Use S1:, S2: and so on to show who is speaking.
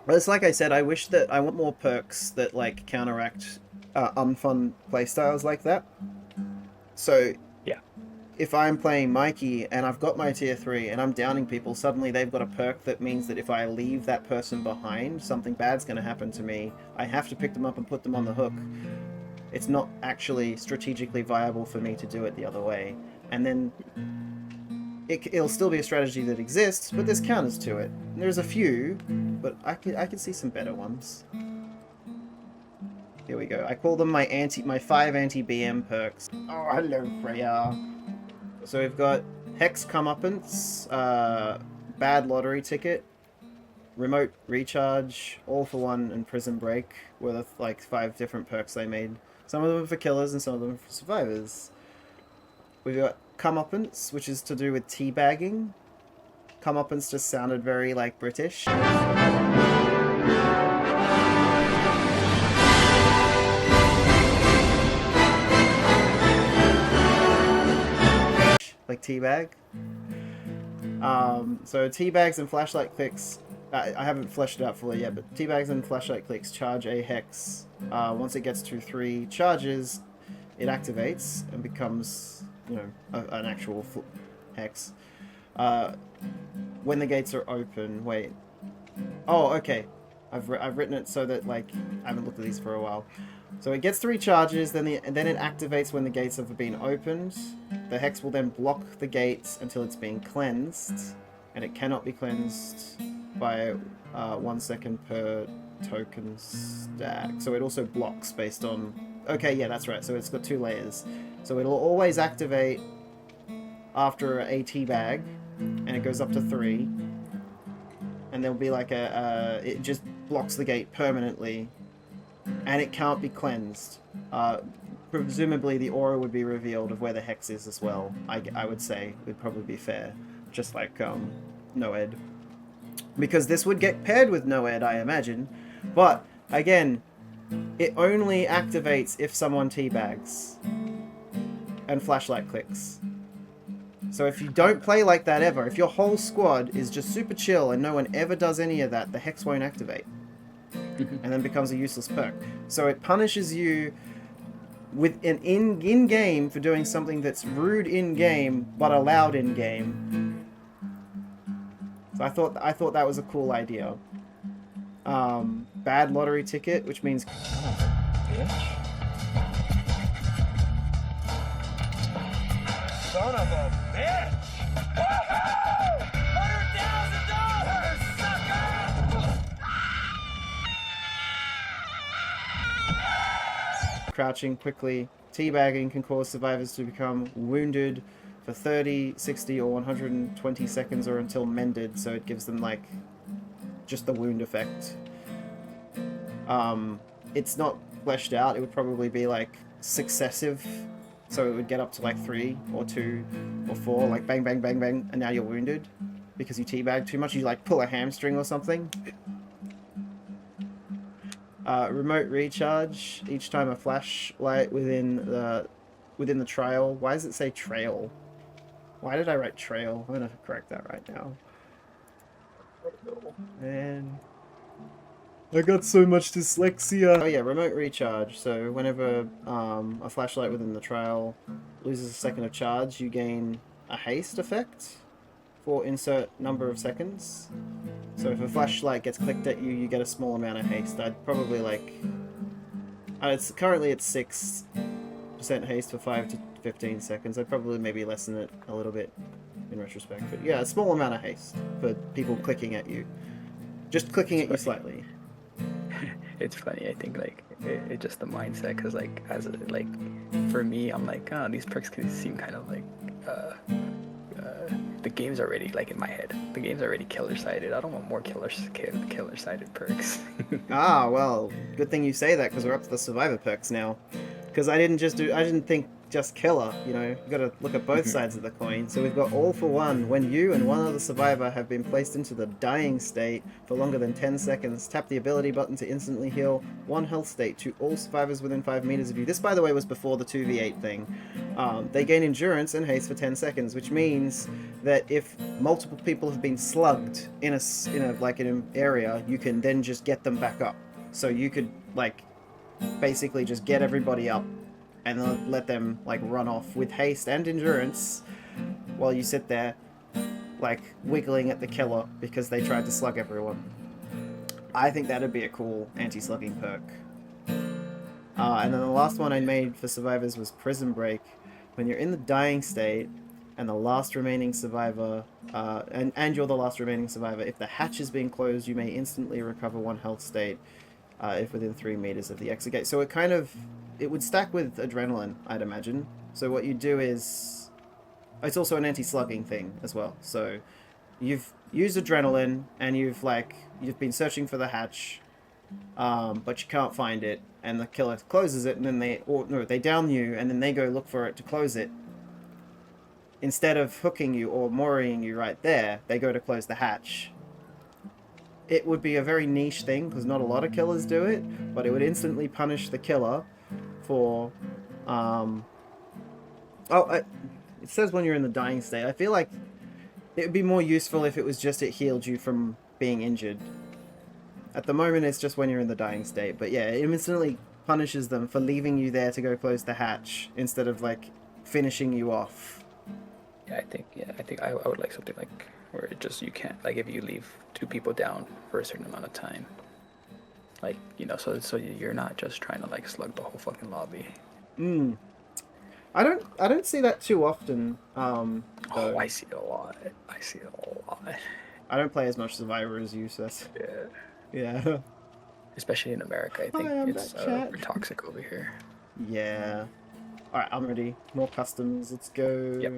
S1: Well, it's like I said, I wish that I want more perks that like counteract unfun playstyles like that. So
S2: Yeah.
S1: if I'm playing Mikey and I've got my tier 3 and I'm downing people, suddenly they've got a perk that means that if I leave that person behind, something bad's going to happen to me. I have to pick them up and put them on the hook. It's not actually strategically viable for me to do it the other way. And then it'll still be a strategy that exists, but there's counters to it. And there's a few, but I could see some better ones. Here we go. I call them my 5 anti-BM perks. Oh, hello, Freya. So we've got Hex Comeuppance, Bad Lottery Ticket, Remote Recharge, All for One, and Prison Break were the like 5 different perks they made. Some of them are for killers and some of them are for survivors. We've got Comeuppance, which is to do with teabagging. Comeuppance just sounded very like British. Like teabag. So teabags and flashlight clicks. I haven't fleshed it out fully yet, but teabags and flashlight clicks charge a hex. Once it gets to 3 charges, it activates and becomes, an actual hex. When the gates are open, wait. Oh, okay. I've written it so that like I haven't looked at these for a while. So it gets 3 charges, then it activates when the gates have been opened. The hex will then block the gates until it's being cleansed, and it cannot be cleansed by 1 second per token stack. So it also blocks based on... Okay, yeah, that's right. So it's got 2 layers. So it'll always activate after a teabag, and it goes up to 3. And there'll be like it just blocks the gate permanently, and it can't be cleansed. Presumably the aura would be revealed of where the hex is as well. I would say would probably be fair, just like Noed, because this would get paired with Noed, I imagine. But again, it only activates if someone teabags and flashlight clicks. So if you don't play like that ever, if your whole squad is just super chill and no one ever does any of that, the hex won't activate. And then becomes a useless perk. So it punishes you with an in-game for doing something that's rude in-game, but allowed in-game. So I thought that was a cool idea. Bad lottery ticket, which means...
S3: Son of a bitch! Woohoo! $100,000, sucker!
S1: Crouching quickly. Teabagging can cause survivors to become wounded for 30, 60, or 120 seconds or until mended, so it gives them, like, just the wound effect. It's not fleshed out. It would probably be, like, successive. So it would get up to like 3 or 2 or 4, like bang, bang, bang, bang, and now you're wounded because you teabag too much. You like pull a hamstring or something. Remote recharge. Each time a flashlight within the trial. Why does it say trail? Why did I write trail? I'm gonna correct that right now. Man, I got so much dyslexia. Oh yeah, remote recharge. So whenever a flashlight within the trial loses a second of charge, you gain a haste effect for insert number of seconds. So if a flashlight gets clicked at you, you get a small amount of haste. I'd probably like... it's currently at 6% haste for 5 to 15 seconds. I'd probably maybe lessen it a little bit in retrospect. But yeah, a small amount of haste for people clicking at you. Just clicking at you slightly.
S2: It's funny. I think like it's just the mindset, because like for me, I'm like, oh, these perks can seem kind of like the game's already like in my head. The game's already killer sided. I don't want more killer sided perks.
S1: Ah, well, good thing you say that, because we're up to the survivor perks now. Because I didn't think just killer. You know, you got to look at both
S2: Mhm.
S1: sides of the coin. So we've got all for one. When you and one other survivor have been placed into the dying state for longer than 10 seconds, tap the ability button to instantly heal 1 health state to all survivors within 5 meters of you. This, by the way, was before the 2v8 thing. They gain endurance and haste for 10 seconds, which means that if multiple people have been slugged in an area, you can then just get them back up. So you could like basically just get everybody up and then let them like run off with haste and endurance while you sit there like wiggling at the killer because they tried to slug everyone. I think that'd be a cool anti-slugging perk. And then the last one I made for survivors was Prison Break. When you're in the dying state and the last remaining survivor, and you're the last remaining survivor, if the hatch is being closed, you may instantly recover 1 health state if within 3 meters of the exit gate. So it would stack with adrenaline, I'd imagine. So what you do is, it's also an anti-slugging thing as well. So you've used adrenaline and you've been searching for the hatch, but you can't find it, and the killer closes it, and then they down you, and then they go look for it to close it. Instead of hooking you or mooring you right there, they go to close the hatch. It would be a very niche thing because not a lot of killers do it, but it would instantly punish the killer for it says when you're in the dying state. I feel like it would be more useful if it was just it healed you from being injured. At the moment it's just when you're in the dying state, but yeah, it instantly punishes them for leaving you there to go close the hatch instead of like finishing you off.
S2: Yeah, I think I would like something like where it just, you can't, like if you leave 2 people down for a certain amount of time, like, you know, so you're not just trying to like slug the whole fucking lobby.
S1: I don't see that too often.
S2: Oh, I see it a lot.
S1: I don't play as much Survivor as you, so that's... Yeah.
S2: Especially in America, I think it's we're toxic over here.
S1: Yeah. Alright, I'm ready. More customs, let's go.
S2: Yep.